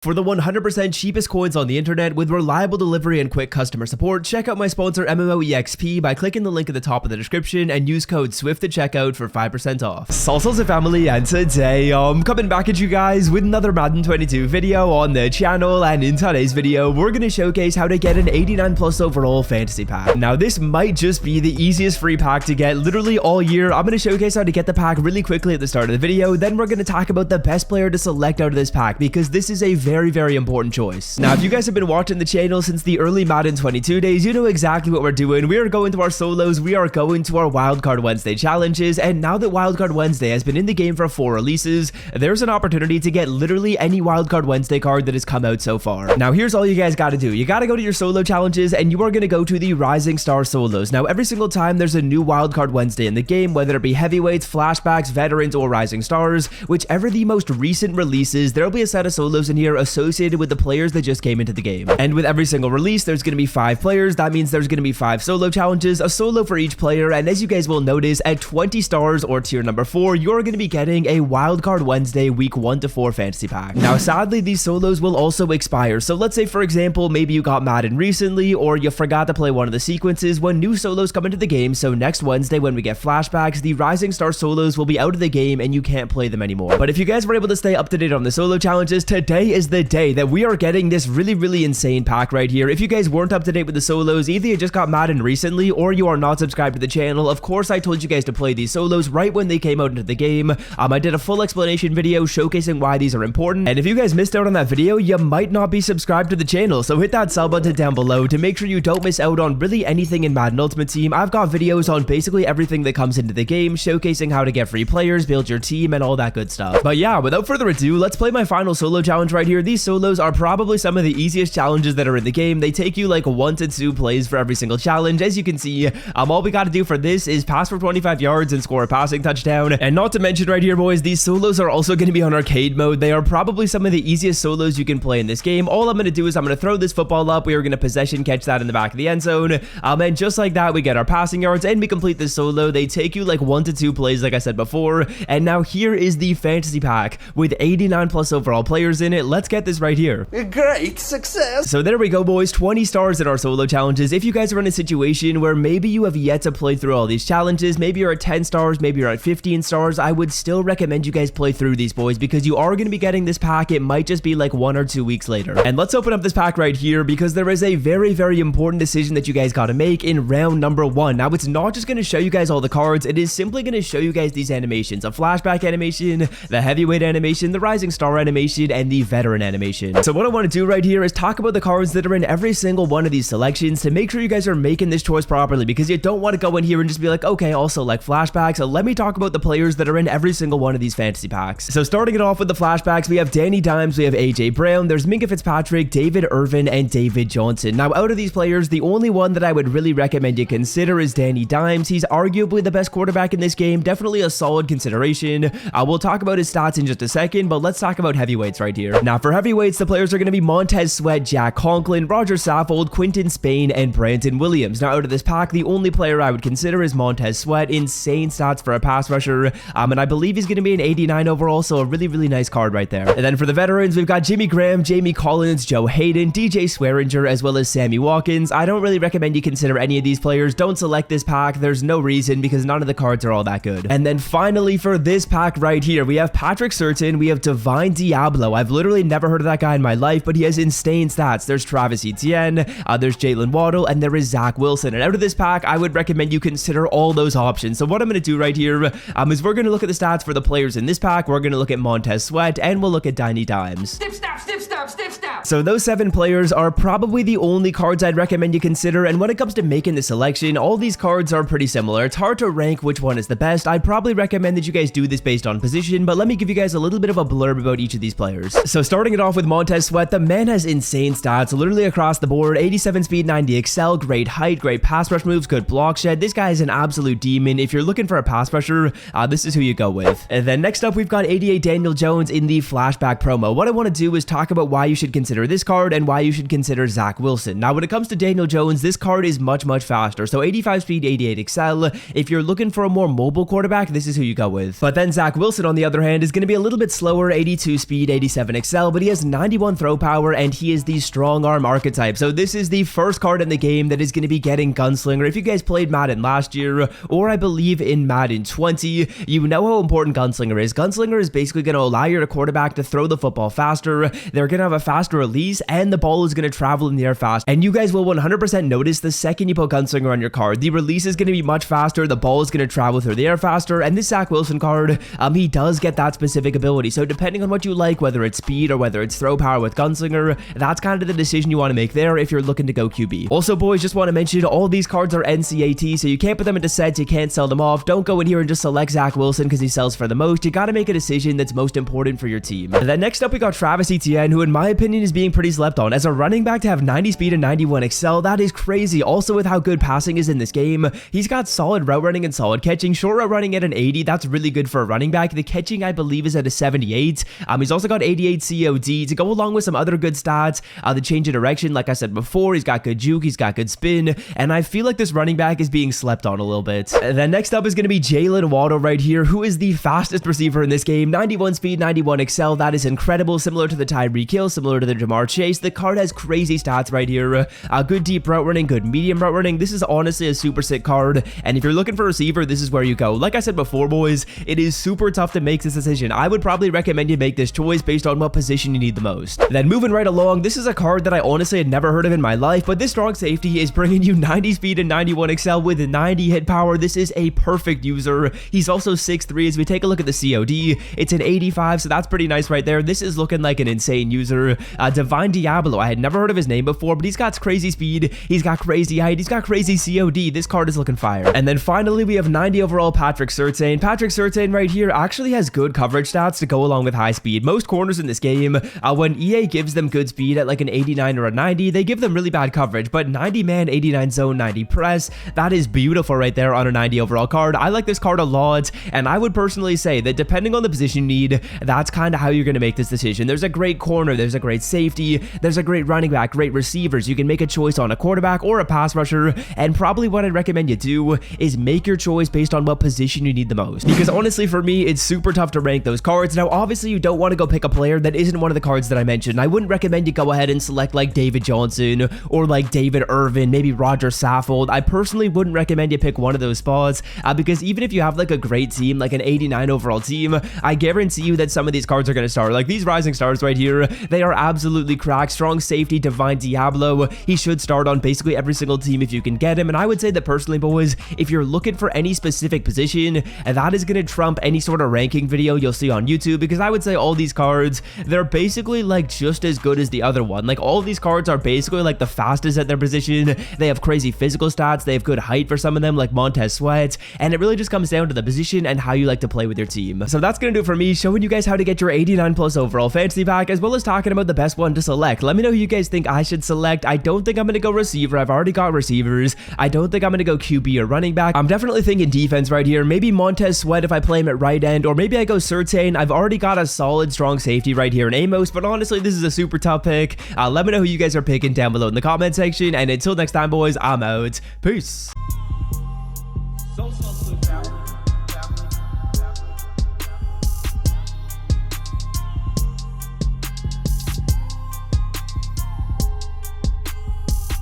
For the 100% cheapest coins on the internet with reliable delivery and quick customer support, check out my sponsor MMOEXP by clicking the link at the top of the description and use code SWIFT at checkout for 5% off. Salsa family, and today I'm coming back at you guys with another Madden 22 video on the channel, and in today's video we're going to showcase how to get an 89 plus overall fantasy pack. Now this might just be the easiest free pack to get literally all year. I'm going to showcase how to get the pack really quickly at the start of the video, then we're going to talk about the best player to select out of this pack because this is a very important choice. Now, if you guys have been watching the channel since the early Madden 22 days, you know exactly what we're doing. We are going to our solos, we are going to our Wildcard Wednesday challenges, and now that Wildcard Wednesday has been in the game for 4 releases, there's an opportunity to get literally any Wildcard Wednesday card that has come out so far. Now, here's all you guys got to do. You got to go to your solo challenges, and you are going to go to the Rising Star solos. Now, every single time there's a new Wildcard Wednesday in the game, whether it be heavyweights, flashbacks, veterans, or Rising Stars, whichever the most recent releases, there'll be a set of solos in here associated with the players that just came into the game. And with every single release, there's going to be 5 players. That means there's going to be 5 solo challenges, a solo for each player. And as you guys will notice, at 20 stars or tier number 4, you're going to be getting a Wildcard Wednesday week 1 to 4 fantasy pack. Now, sadly, these solos will also expire. So let's say, for example, maybe you got Madden recently, or you forgot to play one of the sequences when new solos come into the game. So next Wednesday, when we get flashbacks, the Rising Star solos will be out of the game and you can't play them anymore. But if you guys were able to stay up to date on the solo challenges, today is the day that we are getting this really insane pack right here. If you guys weren't up to date with the solos, either you just got Madden recently or you are not subscribed to the channel. Of course, I told you guys to play these solos right when they came out into the game. I did a full explanation video showcasing why these are important, and if you guys missed out on that video, you might not be subscribed to the channel, so hit that sub button down below to make sure you don't miss out on really anything in Madden Ultimate Team. I've got videos on basically everything that comes into the game, showcasing how to get free players, build your team, and all that good stuff. But yeah, without further ado, let's play my final solo challenge right here. These solos are probably some of the easiest challenges that are in the game. They take you like 1 to 2 plays for every single challenge. As you can see, all we got to do for this is pass for 25 yards and score a passing touchdown. And not to mention right here, boys, these solos are also going to be on arcade mode. They are probably some of the easiest solos you can play in this game. All I'm going to do is I'm going to throw this football up. We are going to possession catch that in the back of the end zone. And just like that, we get our passing yards and we complete this solo. They take you like 1 to 2 plays, like I said before. And now here is the fantasy pack with 89 plus overall players in it. Let's get this right here. Great success. So there we go, boys. 20 stars in our solo challenges. If you guys are in a situation where maybe you have yet to play through all these challenges, maybe you're at 10 stars, maybe you're at 15 stars, I would still recommend you guys play through these, boys, because you are going to be getting this pack. It might just be like 1 or 2 weeks later. And let's open up this pack right here because there is a very important decision that you guys got to make in round number 1. Now, it's not just going to show you guys all the cards. It is simply going to show you guys these animations: a flashback animation, the heavyweight animation, the Rising Star animation, and the veteran animation. So what I want to do right here is talk about the cards that are in every single one of these selections to make sure you guys are making this choice properly, because you don't want to go in here and just be like, okay, I'll select flashbacks. So let me talk about the players that are in every single one of these fantasy packs. So starting it off with the flashbacks, we have Danny Dimes, we have AJ Brown, there's Minka Fitzpatrick, David Irvin, and David Johnson. Now, out of these players, the only one that I would really recommend you consider is Danny Dimes. He's arguably the best quarterback in this game, definitely a solid consideration. We'll talk about his stats in just a second, but let's talk about heavyweights right here. Now, for heavyweights, the players are going to be Montez Sweat, Jack Conklin, Roger Saffold, Quinton Spain, and Brandon Williams. Now, out of this pack, the only player I would consider is Montez Sweat. Insane stats for a pass rusher, and I believe he's going to be an 89 overall, so a really nice card right there. And then for the veterans, we've got Jimmy Graham, Jamie Collins, Joe Hayden, DJ Swearinger, as well as Sammy Watkins. I don't really recommend you consider any of these players. Don't select this pack. There's no reason, because none of the cards are all that good. And then finally, for this pack right here, we have Patrick Surtain, we have Divine Diablo. I've literally never heard of that guy in my life, but he has insane stats. There's Travis Etienne, there's Jalen Waddle, and there is Zach Wilson. And out of this pack, I would recommend you consider all those options. So what I'm going to do right here is we're going to look at the stats for the players in this pack. We're going to look at Montez Sweat, and we'll look at Danny Dimes. Snip, snap, snip, snap, snip, snap. So those 7 players are probably the only cards I'd recommend you consider. And when it comes to making the selection, all these cards are pretty similar. It's hard to rank which one is the best. I'd probably recommend that you guys do this based on position, but let me give you guys a little bit of a blurb about each of these players. So starting it off with Montez Sweat, the man has insane stats literally across the board. 87 speed, 90 excel, great height, great pass rush moves, good block shed. This guy is an absolute demon. If you're looking for a pass rusher, this is who you go with. And then next up, we've got 88 Daniel Jones in the flashback promo. What I want to do is talk about why you should consider this card and why you should consider Zach Wilson. Now, when it comes to Daniel Jones, this card is much faster. So 85 speed, 88 excel. If you're looking for a more mobile quarterback, this is who you go with. But then Zach Wilson, on the other hand, is going to be a little bit slower. 82 speed, 87 excel, XL, but he has 91 throw power, and he is the strong arm archetype. So this is the first card in the game that is going to be getting Gunslinger. If you guys played Madden last year, or I believe in Madden 20, you know how important Gunslinger is. Gunslinger is basically going to allow your quarterback to throw the football faster. They're going to have a faster release, and the ball is going to travel in the air fast. And you guys will 100% notice the second you put Gunslinger on your card, the release is going to be much faster, the ball is going to travel through the air faster, and this Zach Wilson card, he does get that specific ability. So depending on what you like, whether it's speed or whether it's throw power with Gunslinger, that's kind of the decision you want to make there if you're looking to go QB. Also, boys, just want to mention all these cards are NCAT, so you can't put them into sets, you can't sell them off. Don't go in here and just select Zach Wilson because he sells for the most. You got to make a decision that's most important for your team. And then next up, we got Travis Etienne, who in my opinion is being pretty slept on. As a running back to have 90 speed and 91 XL, that is crazy. Also, with how good passing is in this game, he's got solid route running and solid catching. Short route running at an 80, that's really good for a running back. The catching, I believe, is at a 78. He's also got 88 COD to go along with some other good stats. The change of direction, like I said before, he's got good juke, he's got good spin, and I feel like this running back is being slept on a little bit. And then next up is going to be Jalen Waddle right here, who is the fastest receiver in this game. 91 speed, 91 XL, that is incredible, similar to the Tyreek Hill, similar to the Jamar Chase. The card has crazy stats right here. Good deep route running, good medium route running. This is honestly a super sick card, and if you're looking for a receiver, this is where you go. Like I said before, boys, it is super tough to make this decision. I would probably recommend you make this choice based on what position you need the most. Then moving right along, this is a card that I honestly had never heard of in my life, but this strong safety is bringing you 90 speed and 91 XL with 90 hit power. This is a perfect user. He's also 6'3". As we take a look at the COD, it's an 85, so that's pretty nice right there. This is looking like an insane user. Divine Diablo, I had never heard of his name before, but he's got crazy speed, he's got crazy height, he's got crazy COD. This card is looking fire. And then finally, we have 90 overall Patrick Surtain. Patrick Surtain right here actually has good coverage stats to go along with high speed. Most corners in this game, when EA gives them good speed at like an 89 or a 90, they give them really bad coverage, but 90 man, 89 zone, 90 press, that is beautiful right there on a 90 overall card. I like this card a lot, and I would personally say that depending on the position you need, that's kind of how you're going to make this decision. There's a great corner, there's a great safety, there's a great running back, great receivers. You can make a choice on a quarterback or a pass rusher, and probably what I'd recommend you do is make your choice based on what position you need the most. Because honestly, for me, it's super tough to rank those cards. Now, obviously, you don't want to go pick a player that isn't one of the cards that I mentioned. I wouldn't recommend you go ahead and select like David Johnson or like David Irvin, maybe Roger Saffold. I personally wouldn't recommend you pick one of those spots because even if you have like a great team, like an 89 overall team, I guarantee you that some of these cards are going to start. Like these rising stars right here, they are absolutely cracked. Strong safety, Divine Diablo, he should start on basically every single team if you can get him. And I would say that personally, boys, if you're looking for any specific position, that is going to trump any sort of ranking video you'll see on YouTube, because I would say all these cards, they're basically like just as good as the other one. Like all of these cards are basically like the fastest at their position. They have crazy physical stats, they have good height for some of them like Montez Sweat, and it really just comes down to the position and how you like to play with your team. So that's gonna do it for me, showing you guys how to get your 89 plus overall fantasy pack, as well as talking about the best one to select. Let me know who you guys think I should select. I don't think I'm gonna go receiver, I've already got receivers. I don't think I'm gonna go QB or running back. I'm definitely thinking defense right here. Maybe Montez Sweat if I play him at right end, or maybe I go Surtain. I've already got a solid strong safety right here in Amos, but honestly, this is a super tough pick. Let me know who you guys are picking down below in the comment section, and until next time, boys, I'm out. Peace.